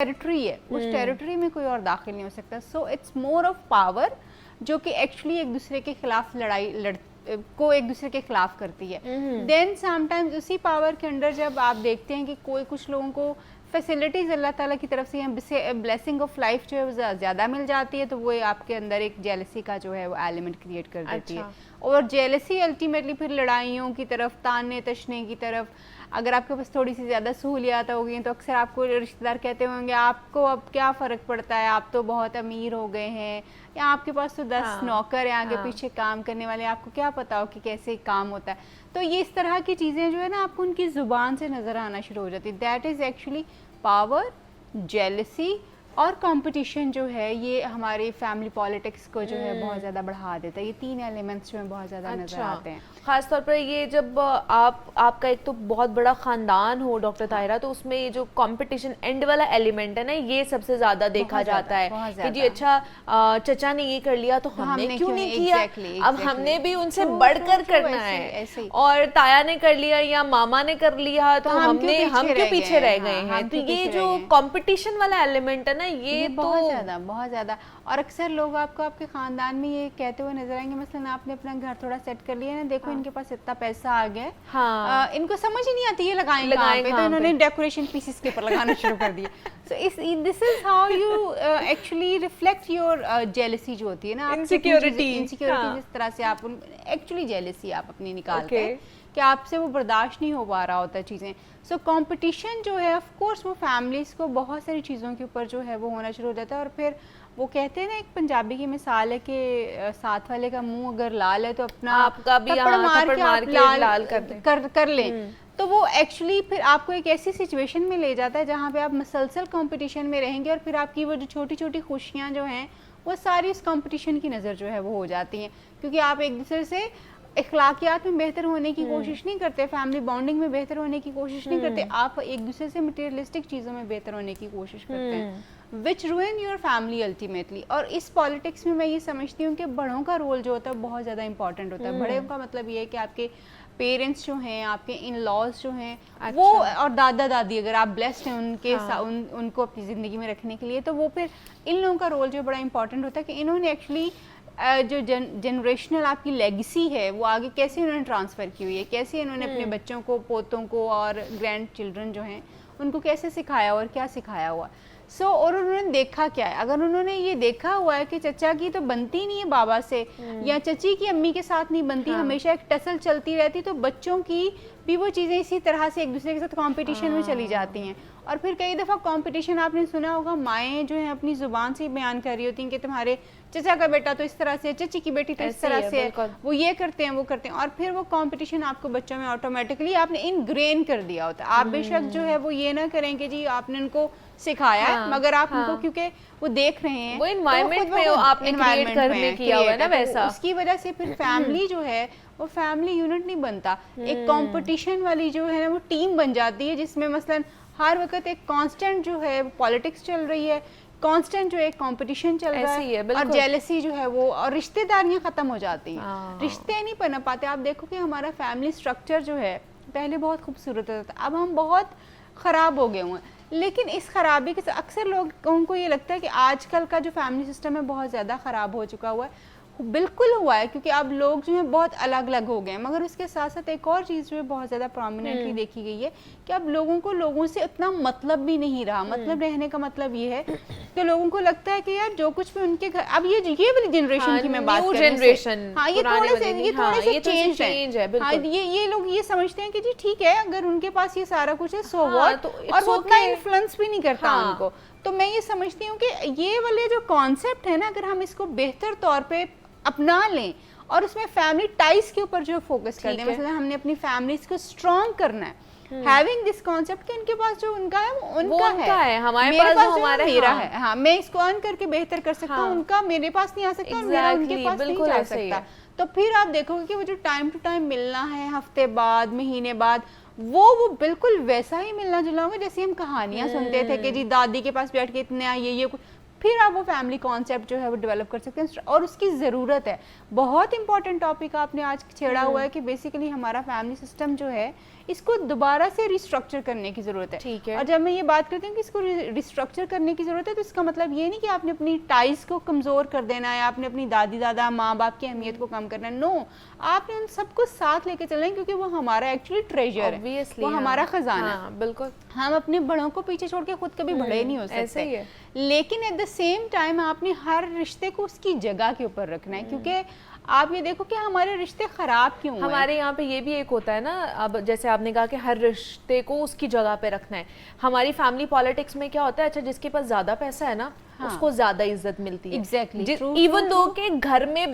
Territory ہے, اس territory میں کوئی اور داخل نہیں ہو سکتا. So it's more of power جو کہ ایکچولی ایک دوسرے کے خلاف کو ایک دوسرے کے خلاف کرتی ہے. دین سم ٹائمز اسی پاور کے اندر جب آپ دیکھتے ہیں کہ کچھ لوگوں کو فیسلٹیز اللہ تعالیٰ کی طرف سے بلیسنگ آف لائف جو ہے وہ زیادہ مل جاتی ہے, تو وہ آپ کے اندر ایک جیلسی کا جو ہے وہ ایلیمنٹ کریٹ کر دیتی ہے. اور جیلسی الٹیمیٹلی پھر لڑائیوں کی طرف, تانے تشنے کی طرف. اگر آپ کے پاس تھوڑی سی زیادہ سہولیات ہو گئی تو اکثر آپ کو رشتہ دار کہتے ہوں گے آپ کو اب کیا فرق پڑتا ہے, آپ تو بہت امیر ہو گئے ہیں, یا آپ کے پاس تو 10 نوکر ہیں آگے پیچھے کام کرنے والے, آپ کو کیا پتا ہو کہ کیسے کام ہوتا ہے. تو یہ اس طرح کی چیزیں جو ہے نا آپ کو ان کی زبان سے نظر آنا شروع ہو جاتی. That is actually power, jealousy اور کمپٹیشن جو ہے یہ ہماری فیملی پالیٹکس کو جو ہے بہت زیادہ بڑھا دیتا ہے. یہ 3 ایلیمنٹس جو ہیں بہت زیادہ نظر آتے ہیں. خاص طور پر یہ جب آپ کا ایک تو بہت بڑا خاندان ہو ڈاکٹر طاہرہ, تو اس میں یہ جو کمپٹیشن اینڈ والا ایلیمنٹ ہے نا, یہ سب سے زیادہ دیکھا جاتا ہے کہ جی اچھا چچا نے یہ کر لیا تو ہم نے کیوں نہیں کیا, اب ہم نے بھی ان سے بڑھ کر کرنا ہے, اور تایا نے کر لیا یا ماما نے کر لیا تو ہم کیوں پیچھے رہ گئے ہیں. تو یہ جو کمپٹیشن والا ایلیمنٹ ہے نا, یہ بہت زیادہ. اور اکثر لوگ آپ کو آپ کے خاندان میں یہ کہتے ہوئے نظر آئیں گے, مثلا آپ نے اپنا گھر تھوڑا سیٹ کر لیا ہے نا, دیکھو ان کے پاس اتنا پیسہ آ گیا ہے, ان کو سمجھ ہی نہیں آتی یہ لگائیں کہاں پہ, تو انہوں نے ڈیکوریشن پیسز کے اوپر لگانا شروع کر دیا. So this is how you actually reflect your jealousy جو ہوتی ہے نا, انسیکیورٹی جس طرح سے آپ ایکچولی جیلسی آپ اپنی نکالتے ہیں کہ آپ سے وہ برداشت نہیں ہو پا رہا ہوتا چیزیں. سو کمپٹیشن جو ہے آف کورس وہ فیملیز کو بہت ساری چیزوں کے اوپر جو ہے وہ ہونا شروع ہو جاتا ہے. اور پھر وہ کہتے ہیں نا, ایک پنجابی کی مثال ہے کہ ساتھ والے کا منہ اگر لال ہے تو اپنا تھپڑ مار کے لال کر لیں. تو وہ ایکچولی پھر آپ کو ایک ایسی سچویشن میں لے جاتا ہے جہاں پہ آپ مسلسل کمپٹیشن میں رہیں گے, اور پھر آپ کی وہ جو چھوٹی چھوٹی خوشیاں جو ہیں وہ ساری اس کمپٹیشن کی نظر جو ہے وہ ہو جاتی ہیں, کیونکہ آپ ایک دوسرے سے اخلاقیات میں بہتر ہونے کی کوشش نہیں کرتے, فیملی بانڈنگ میں بہتر ہونے کی کوشش نہیں کرتے, آپ ایک دوسرے سے مٹیریلسٹک چیزوں میں بہتر ہونے کی کوشش کرتے ہیں, وچ روئن یور فیملی الٹیمیٹلی. اور اس پالیٹکس میں یہ سمجھتی ہوں کہ بڑوں کا رول جو ہوتا ہے بہت زیادہ امپورٹنٹ ہوتا ہے. بڑوں کا مطلب یہ ہے کہ آپ کے پیرنٹس جو ہیں, آپ کے ان لاز جو ہیں وہ, اور دادا دادی اگر آپ بلیسڈ ہیں ان کو اپنی زندگی میں رکھنے کے لیے, تو وہ پھر ان لوگوں کا رول جو بڑا امپورٹنٹ ہوتا ہے کہ انہوں نے ایکچولی جو جنریشنل آپ کی لیگیسی ہے وہ آگے کیسے انہوں نے ٹرانسفر کی ہوئی ہے, کیسے انہوں نے اپنے بچوں کو, پوتوں کو اور گرینڈ چلڈرن جو ہیں ان کو کیسے سکھایا اور کیا سکھایا ہوا. اور انہوں نے دیکھا کیا ہے. اگر انہوں نے یہ دیکھا ہوا ہے کہ چچا کی تو بنتی نہیں ہے بابا سے, یا چچی کی امی کے ساتھ نہیں بنتی, ہمیشہ ایک ٹسل چلتی رہتی, تو بچوں کی بھی وہ چیزیں اسی طرح سے ایک دوسرے کے ساتھ کمپٹیشن میں چلی جاتی ہیں. اور پھر کئی دفعہ کمپٹیشن آپ نے سنا ہوگا, مائیں جو ہیں اپنی زبان سے بیان کر رہی ہوتی ہیں کہ تمہارے چچا کا بیٹا تو اس طرح سے, چچی کی بیٹی تو اس طرح سے ہے, وہ یہ کرتے ہیں وہ کرتے ہیں, اور پھر وہ کمپٹیشن آپ کو بچوں میں آٹومیٹکلی آپ نے انگرین کر دیا ہوتا ہے. آپ بے شک جو ہے وہ یہ نہ کریں کہ جی آپ نے ان کو سکھایا ہے, مگر آپ ان کو کیونکہ وہ دیکھ رہے ہیں, وہ انوائرمنٹ میں آپ نے کریٹ کرنے کیا ہوا ہے نا ویسا, اس کی وجہ سے پھر فیملی جو ہے وہ فیملی یونٹ نہیں بنتا, ایک کمپٹیشن والی جو ہے نا وہ ٹیم بن جاتی ہے, جس میں مثلاً ہر وقت ایک کانسٹنٹ جو ہے پالیٹکس چل رہی ہے, کانسٹنٹ جو ایک کمپٹیشن چل رہا ہے, اور جیلسی جو ہے وہ, اور رشتے داریاں ختم ہو جاتی ہیں, رشتے نہیں پنپ پاتے. آپ دیکھو کہ ہمارا فیملی سٹرکچر جو ہے پہلے بہت خوبصورت ہوتا تھا, اب ہم بہت خراب ہو گئے ہوئے ہیں. لیکن اس خرابی کے اکثر لوگوں کو یہ لگتا ہے کہ آج کل کا جو فیملی سسٹم ہے بہت زیادہ خراب ہو چکا ہوا ہے. بالکل ہوا ہے, کیونکہ اب لوگ جو ہیں بہت الگ الگ ہو گئے ہیں. مگر اس کے ساتھ ساتھ ایک اور چیز جو ہے بہت زیادہ پرومیننٹلی دیکھی گئی ہے کہ اب لوگوں سے اتنا مطلب بھی نہیں رہا. مطلب رہنے کا مطلب یہ ہے کہ لوگوں کو لگتا ہے کہ یار جو کچھ بھی ان کے گھر, اب یہ والی جنریشن کی میں بات کر رہی ہوں, ہاں یہ تھوڑے سے چینج ہے. ہاں یہ لوگ یہ سمجھتے ہیں کہ جی ٹھیک ہے اگر ان کے پاس یہ سارا کچھ ہے سو واٹ, اور وہ اتنا انفلوئنس بھی نہیں کرتا ان کو. تو میں یہ سمجھتی ہوں کہ یہ والے جو کانسیپٹ ہے نا, اگر ہم اس کو بہتر طور پہ اپنا لیں اور اس میں فیملی ٹائز کے اوپر جو فوکس کر دیں, مثلا ہم نے اپنی فیملیز کو اسٹرانگ کرنا ہے, ہیونگ دس کانسیپٹ کہ ان کے پاس جو ان کا ہے وہ ان کا ہے, ہمارے پاس جو ہمارا میرا ہے, ہاں میں اس کو ارن کر کے بہتر کر سکتا ہوں, ان کا میرے پاس نہیں آ سکتا اور میرا ان کے پاس نہیں جا سکتا. تو پھر آپ دیکھو گے کہ وہ جو ٹائم ٹو ٹائم ملنا ہے, ہفتے بعد, مہینے بعد, وہ بالکل ویسا ہی ملنا جلنا ہوگا جیسے ہم کہانیاں سنتے تھے کہ جی دادی کے پاس بیٹھ کے اتنے یہ پھر آپ وہ فیملی کانسیپٹ جو ہے وہ ڈیولپ کر سکتے ہیں, اور اس کی ضرورت ہے. بہت امپورٹنٹ ٹاپک آپ نے آج چھیڑا ہوا ہے کہ بیسیکلی ہمارا فیملی سسٹم جو ہے اس کو دوبارہ سے ریسٹرکچر کرنے کی ضرورت ہے. ٹھیک ہے. اور جب میں یہ بات کرتی ہوں کہ اس کو ریسٹرکچر کرنے کی ضرورت ہے تو اس کا مطلب یہ نہیں کہ آپ نے اپنی ٹائز کو کمزور کر دینا ہے, آپ نے اپنی دادی دادا ماں باپ کی اہمیت کو کم کرنا ہے. نو, آپ نے ان سب کو ساتھ لے کے چلنا ہے کیونکہ وہ ہمارا ایکچولی ٹریجر ہے, وہ ہمارا خزانہ ہے. بالکل. ہم اپنے بڑوں کو پیچھے چھوڑ کے خود کبھی بڑے نہیں ہو سکتے, لیکن ایٹ دا سیم ٹائم آپ نے ہر رشتے کو اس کی جگہ کے اوپر رکھنا ہے. کیونکہ آپ یہ دیکھو کہ ہمارے رشتے خراب کیوں ہیں. ہمارے یہاں پہ یہ بھی ایک ہوتا ہے نا, اب جیسے آپ نے کہا کہ ہر رشتے کو اس کی جگہ پہ رکھنا ہے. ہماری فیملی پالیٹکس میں کیا ہوتا ہے, اچھا جس کے پاس زیادہ پیسہ ہے نا اس کو زیادہ عزت ملتی ہے. ایگزیکٹلی. ایون دو کہ گھر میں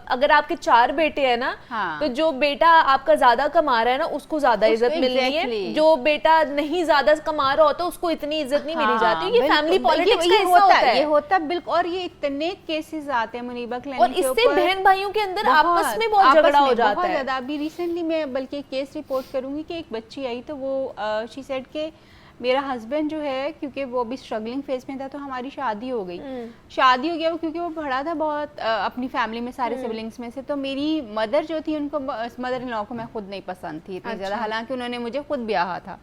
اگر آپ کے 4 بیٹے ہیں نا, تو جو بیٹا آپ کا زیادہ کما رہا ہے نا اس کو زیادہ عزت ملنی ہے, جو بیٹا نہیں زیادہ کما رہا ہوتا اس کو اتنی عزت نہیں ملی جاتی. یہ فیملی پالیٹکس کا حصہ ہوتا ہے. یہ ہوتا ہے بالکل. اور یہ اتنے کیسز آتے ہیں منیبہ کلینک اور اس سے بہن بھائیوں کے اندر آپس میں بہت جھگڑا ہو جاتا ہے. ابھی ریسنٹلی میں بلکہ کیس رپورٹ کروں گی کہ ایک بچی آئی تو وہ شی سیڈ کہ میرا ہسبینڈ جو ہے, کیونکہ وہ بھی اسٹرگلنگ فیز میں تھا, تو ہماری شادی ہو گئی. شادی ہو گیا کیونکہ وہ پڑھا تھا بہت اپنی فیملی میں سارے سبلنگس میں سے. تو میری مدر جو تھی ان کو, مدر ان لاء کو میں خود نہیں پسند تھی اتنی زیادہ, حالانکہ انہوں نے مجھے خود بیاہا تھا.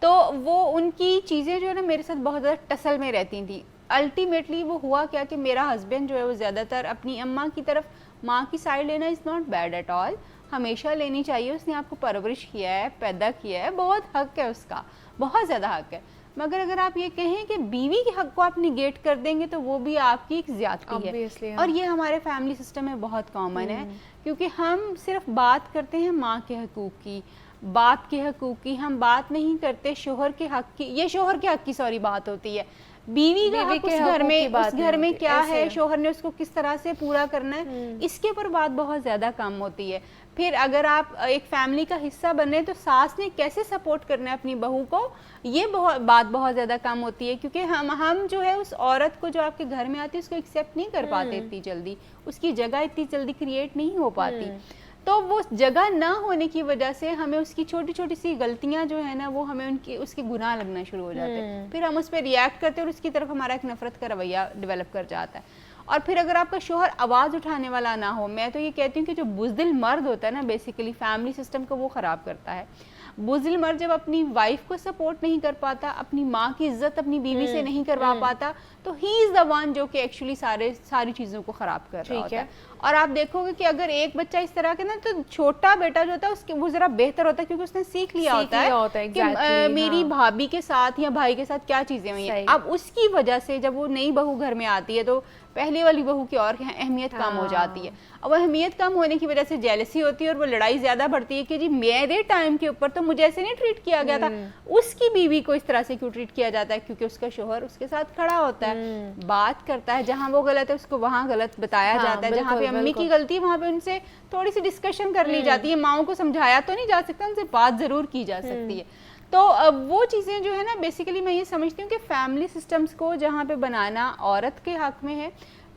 تو وہ ان کی چیزیں جو ہے نا میرے ساتھ بہت زیادہ ٹسل میں رہتی تھیں. الٹیمیٹلی وہ ہوا کیا کہ میرا ہسبینڈ جو ہے وہ زیادہ تر اپنی اماں کی طرف, ماں کی سائڈ لینا is not bad at all, ہمیشہ لینی چاہیے. اس نے آپ کو پرورش کیا ہے, پیدا کیا ہے, بہت حق ہے اس کا, بہت زیادہ حق ہے. مگر اگر آپ یہ کہیں کہ بیوی کے حق کو آپ نگیٹ کر دیں گے تو وہ بھی آپ کی ایک زیادتی ہے. اور یہ ہمارے فیملی سسٹم میں بہت کامن ہے, کیونکہ ہم صرف بات کرتے ہیں ماں کے حقوق کی, باپ کے حقوق کی, ہم بات نہیں کرتے شوہر کے حق کی. یہ شوہر کے حق کی سوری بات ہوتی ہے. بیوی کا حق اس گھر میں کیا ہے, شوہر نے اس کو کس طرح سے پورا کرنا ہے, اس کے اوپر بات بہت زیادہ کم ہوتی ہے. پھر اگر آپ ایک فیملی کا حصہ بنے تو ساس نے کیسے سپورٹ کرنا ہے اپنی بہو کو, یہ بات بہت زیادہ کم ہوتی ہے. کیونکہ ہم جو ہے اس عورت کو جو آپ کے گھر میں آتی ہے اس کو ایکسیپٹ نہیں کر پاتے اتنی جلدی, اس کی جگہ اتنی جلدی کریٹ نہیں ہو پاتی. تو وہ جگہ نہ ہونے کی وجہ سے ہمیں اس کی چھوٹی چھوٹی سی غلطیاں جو ہے نا وہ ہمیں اس کے گناہ لگنا شروع ہو جاتے ہیں. پھر ہم اس پہ ریئیکٹ کرتے ہیں اور اس کی طرف ہمارا ایک نفرت کا رویہ ڈیولپ کر جاتا ہے. اور پھر اگر آپ کا شوہر آواز اٹھانے والا نہ ہو, میں تو یہ کہتی ہوں کہ جو بزدل مرد ہوتا ہے نا بیسیکلی فیملی سسٹم کو وہ خراب کرتا ہے. بزدل مرد جب اپنی وائف کو سپورٹ نہیں کر پاتا, اپنی ماں کی عزت اپنی بیوی سے نہیں کروا پاتا, تو ہی از دا ون جو کہ ایکچولی ساری چیزوں کو خراب کر رہا ہوتا ہے. اور آپ دیکھو گے کہ اگر ایک بچہ اس طرح کے نا تو چھوٹا بیٹا جو ہوتا ہے اس کے وہ ذرا بہتر ہوتا ہے, کیونکہ اس نے سیکھ لیا ہوتا ہے کہ میری بھابھی کے ساتھ یا بھائی کے ساتھ کیا چیزیں ہوئی ہیں. اب اس کی وجہ سے جب وہ نئی بہو گھر میں آتی ہے تو پہلے والی بہو کی اور اہمیت کم ہو جاتی ہے. اور وہ اہمیت کم ہونے کی وجہ سے جیلسی ہوتی ہے اور وہ لڑائی زیادہ بڑھتی ہے کہ جی میرے ٹائم کے اوپر تو مجھے ایسے نہیں ٹریٹ کیا گیا تھا, اس کی بیوی کو اس طرح سے کیوں ٹریٹ کیا جاتا ہے, کیونکہ اس کا شوہر اس کے ساتھ کھڑا ہوتا ہے, بات کرتا ہے, جہاں وہ غلط ہے اس کو وہاں غلط بتایا جاتا ہے, جہاں پہ امی کی غلطی ہے وہاں پہ ان سے تھوڑی سی ڈسکشن کر لی جاتی ہے. ماؤں کو سمجھایا تو نہیں جا سکتا, ان سے بات ضرور کی جا سکتی ہے. تو وہ چیزیں جو ہے نا بیسیکلی میں یہ سمجھتی ہوں کہ فیملی سسٹمز کو جہاں پہ بنانا عورت کے حق میں ہے,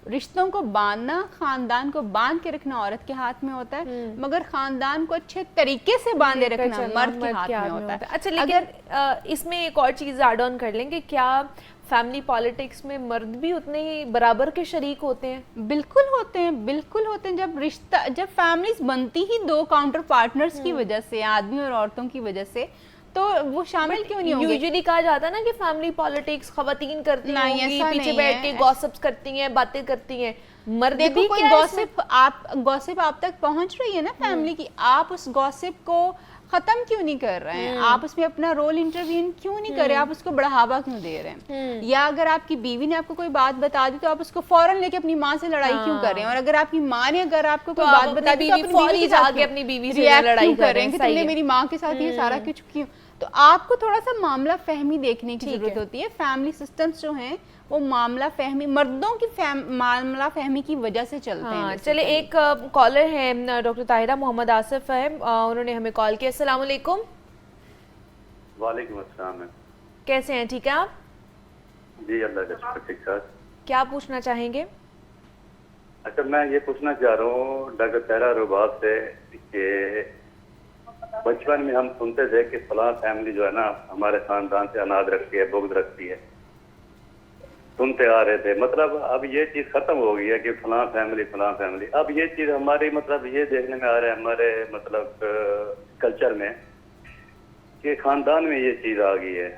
رشتوں کو باندھنا, خاندان کو باندھ کے رکھنا عورت کے ہاتھ میں ہوتا ہے, مگر خاندان کو اچھے طریقے سے باندھے رکھنا مرد کے ہاتھ میں ہوتا ہے. اچھا لیکن اس میں ایک اور چیز ایڈ آن کر لیں کہ کیا فیملی پالیٹکس میں مرد بھی اتنے ہی برابر کے شریک ہوتے ہیں؟ بالکل ہوتے ہیں, بالکل ہوتے ہیں. جب فیملیز بنتی ہی دو کاؤنٹر پارٹنرز کی وجہ سے, آدمی اور عورتوں کی وجہ سے, تو وہ شامل کیوں نہیں ہوں گے؟ یوزلی کہا جاتا ہے نا کہ فیملی پالیٹکس خواتین کرتی ہیں, پیچھے بیٹھ کے گوسپس کرتی ہیں, باتیں کرتی ہیں. مرد بھی کوئی گوسپ آپ تک پہنچ رہی ہے نا فیملی کی, آپ اس گوسپ کو ختم کیوں نہیں کر رہے ہیں, آپ اس میں اپنا رول انٹروین کیوں نہیں کر رہے, آپ اس کو بڑھاوا کیوں دے رہے ہیں؟ یا اگر آپ کی بیوی نے آپ کو کوئی بات بتا دی تو آپ اس کو فوراً لے کے اپنی ماں سے لڑائی کیوں کر رہے ہیں؟ اور اگر آپ کی ماں نے اگر آپ کو کوئی بات بتا دی تو اپنی بیوی سے لڑائی کر رہے ہیں کہ تم نے میری ماں کے ساتھ یہ سارا کچھ کیوں. تو آپ کو تھوڑا سا معاملہ فہمی دیکھنے کی ضرورت ہوتی ہے. فیملی سسٹمز جو ہیں وہ معاملہ فہمی, مردوں کی معاملہ فہمی کی وجہ سے چلتے ہیں. چلے ایک کالر ہے ڈاکٹر طاہرہ, محمد آصف ہے, انہوں نے ہمیں کال کیا. السلام علیکم. وعلیکم السلام. کیسے ہیں, ٹھیک ہے آپ؟ جی اللہ کا شکر, ٹھیک ٹھاک. کیا پوچھنا چاہیں گے؟ اچھا میں یہ پوچھنا چاہ رہا ہوں ڈاکٹر طاہرہ رباب سے کہ بچپن میں ہم سنتے تھے کہ فلاں فیملی جو ہے نا ہمارے خاندان سے اناج رکھتی ہے, بغض رکھتی ہے, سنتے آ رہے تھے. مطلب اب یہ چیز ختم ہو گئی ہے کہ فلاں فیملی فلاں فیملی. اب یہ چیز ہماری مطلب یہ دیکھنے میں آ رہا ہے ہمارے مطلب کلچر میں کہ خاندان میں یہ چیز آ گئی ہے،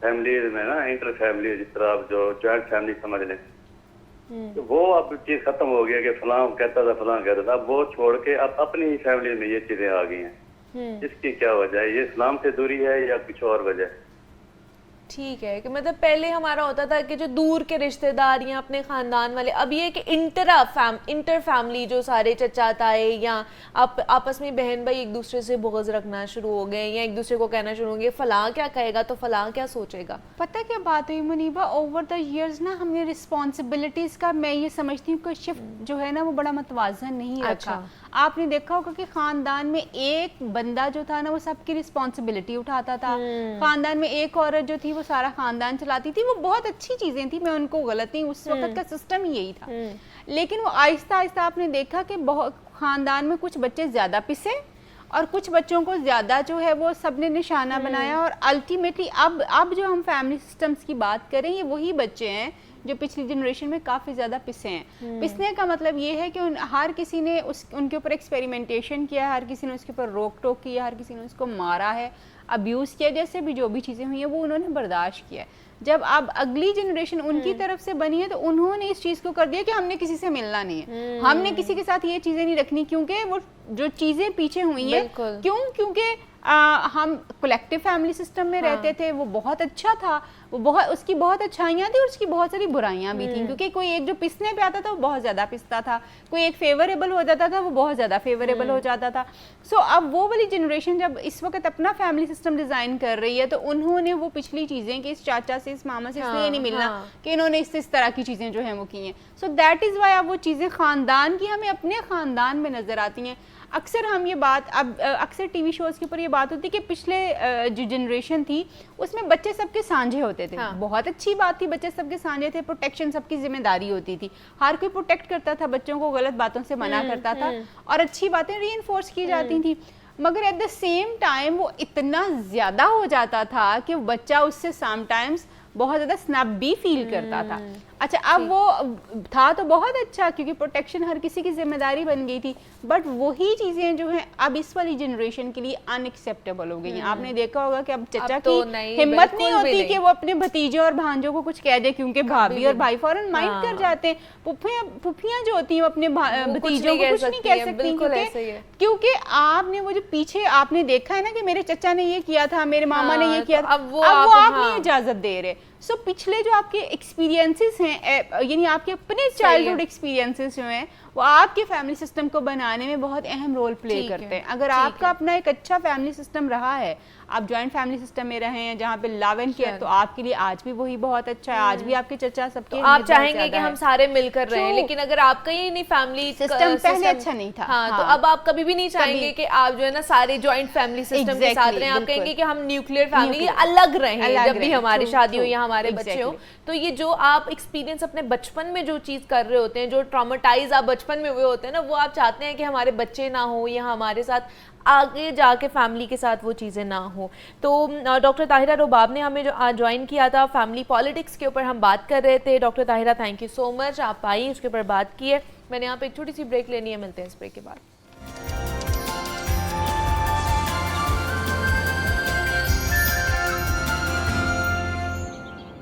فیملیز میں نا، انٹر فیملی، جس طرح آپ جو جوائنٹ فیملی سمجھ لیں، تو وہ اب چیز ختم ہو گیا کہ فلاں کہتا تھا فلاں کہتا تھا، اب وہ چھوڑ کے اب اپنی فیملی میں یہ چیزیں آ گئی ہیں. اس کی کیا وجہ ہے؟ یہ اسلام سے دوری ہے یا کچھ اور وجہ ہے؟ ٹھیک ہے کہ مطلب پہلے ہمارا ہوتا تھا کہ جو دور کے رشتہ دار یا اپنے خاندان والے، اب یہ کہ انٹر فیملی جو سارے چچا تائے یا آپس میں بہن بھائی ایک دوسرے سے بغض رکھنا شروع ہو گئے، یا ایک دوسرے کو کہنا شروع ہو گئے فلاں کیا کہے گا تو فلاں کیا سوچے گا. پتہ کیا بات ہوئی منیبہ، اوور دا ایئرز نا ہم نے رسپانسبلٹیز کا، میں یہ سمجھتی ہوں کہ شفٹ جو ہے نا وہ بڑا متوازن نہیں رکھا. آپ نے دیکھا ہوگا کہ خاندان میں ایک بندہ جو تھا نا وہ سب کی رسپانسبلٹی اٹھاتا تھا، خاندان میں ایک عورت جو تھی وہ سارا خاندان چلاتی تھی. وہ بہت اچھی چیزیں تھیں، میں ان کو غلط نہیں، اس وقت کا سسٹم ہی یہی تھا. لیکن وہ آہستہ آہستہ آپ نے دیکھا کہ خاندان میں کچھ بچے زیادہ پسے اور کچھ بچوں کو زیادہ جو ہے وہ سب نے نشانہ بنایا، اور الٹیمیٹلی اب جو ہم فیملی سسٹمز کی بات کریں یہ وہی بچے ہیں جو پچھلی جنریشن میں کافی زیادہ پسے ہیں. پسنے کا مطلب یہ ہے کہ ہر کسی نے ان کے اوپر ایکسپیریمنٹیشن کیا، ہر کسی نے اس کے اوپر روک ٹوک کیا، ہر کسی نے اس کو مارا ہے، ابیوز کیا، جیسے بھی جو بھی چیزیں ہوئی ہیں وہ انہوں نے برداشت کیا. جب اب اگلی جنریشن ان کی طرف سے بنی ہے تو انہوں نے اس چیز کو کر دیا کہ ہم نے کسی سے ملنا نہیں ہے، ہم نے کسی کے ساتھ یہ چیزیں نہیں رکھنی، کیونکہ وہ جو چیزیں پیچھے ہوئی ہیں کیونکہ ہم کولیکٹیو فیملی سسٹم میں رہتے تھے، وہ بہت اچھا تھا، اس کی بہت اچھائیاں تھیں اور اس کی بہت ساری برائیاں بھی تھیں، کیونکہ کوئی ایک جو پسنے پہ آتا تھا وہ بہت زیادہ پستا تھا، کوئی ایک فیوریبل ہو جاتا تھا وہ بہت زیادہ فیوریبل ہو جاتا تھا. سو اب وہ والی جنریشن جب اس وقت اپنا فیملی سسٹم ڈیزائن کر رہی ہے تو انہوں نے وہ پچھلی چیزیں کہ اس چاچا سے اس ماما سے اس لیے نہیں ملنا کہ انہوں نے اس طرح کی چیزیں جو ہیں وہ کی ہیں. سو دیٹ از وائی اب وہ چیزیں خاندان کی ہمیں اپنے خاندان میں نظر آتی ہیں. اکثر ہم یہ بات اب اکثر ٹی وی شوز کے اوپر یہ بات ہوتی کہ پچھلے جو جنریشن تھی اس میں بچے سب کے سانجھے ہوتے تھے، بہت اچھی بات تھی، بچے سب کے سانجھے تھے، پروٹیکشن سب کی ذمہ داری ہوتی تھی، ہر کوئی پروٹیکٹ کرتا تھا، بچوں کو غلط باتوں سے منع کرتا تھا اور اچھی باتیں ری انفورس کی جاتی تھیں. مگر ایٹ دا سیم ٹائم وہ اتنا زیادہ ہو جاتا تھا کہ بچہ اس سے سم ٹائمز بہت زیادہ سنیپ بھی فیل کرتا تھا. اچھا اب وہ تھا تو بہت اچھا کیونکہ پروٹیکشن ہر کسی کی ذمہ داری بن گئی تھی، بٹ وہی چیزیں جو ہیں اب اس والی جنریشن کے لیے ان ایکسیپٹیبل ہو گئی ہیں. آپ نے دیکھا ہوگا کہ اب چچا کی ہمت نہیں ہوتی کہ وہ اپنے بھتیجے اور بھانجوں کو کچھ کہہ دے، کیونکہ بھابھی اور بھائی فوراً مائنڈ کر جاتے ہیں. پھوپھیاں جو ہوتی ہیں وہ اپنے بھتیجوں کو کچھ نہیں کہہ سکتی، کیونکہ آپ نے وہ جو پیچھے آپ نے دیکھا ہے نا کہ میرے چچا نے یہ کیا تھا، میرے ماما نے یہ کیا تھا، اب وہ آپ نہیں اجازت دے رہے. سو پچھلے جو آپ کے ایکسپیرینسز ہیں، یعنی آپ کے اپنے چائلڈہڈ ایکسپیرینسز جو ہیں وہ آپ کے فیملی سسٹم کو بنانے میں بہت اہم رول پلے کرتے ہیں. اگر آپ کا اپنا ایک اچھا فیملی سسٹم رہا ہے، آپ جوائنٹ فیملی سسٹم میں رہے ہیں جہاں پہ لو اینڈ کیئر، تو آپ کے لیے آج بھی وہی بہت اچھا ہے. آج بھی آپ کے چچا سب کے آپ چاہیں گے کہ ہم سارے مل کر رہیں، لیکن اگر آپ کا یہ نہیں فیملی سسٹم پہلے اچھا نہیں تھا تو اب آپ کبھی بھی نہیں چاہیں گے کہ آپ جو ہے نا سارے جوائنٹ فیملی سسٹم کے ساتھ رہیں. آپ کہیں گے کہ ہم نیوکلیئر فیملی الگ رہیں جب بھی ہماری شادی ہو یا ہمارے بچے ہوں. تو یہ جو آپ ایکسپیرینس اپنے بچپن میں جو چیز کر رہے ہوتے ہیں، جو ٹرامیٹائز آپ بچپن میں ہوئے ہوتے ہیں نا، وہ آپ چاہتے ہیں کہ ہمارے بچے نہ ہوں یا ہمارے ساتھ آگے جا کے فیملی کے ساتھ وہ چیزیں نہ ہوں. تو ڈاکٹر طاہرہ رباب نے ہمیں جو جوائن کیا تھا، فیملی پالیٹکس کے اوپر ہم بات کر رہے تھے. Doctor Tahira thank you so much, آپ آئی اس کے اوپر بات کی ہے. میں نے یہاں پہ ایک چھوٹی سی بریک لینی ہے، ملتے ہیں اس بریک کے بعد.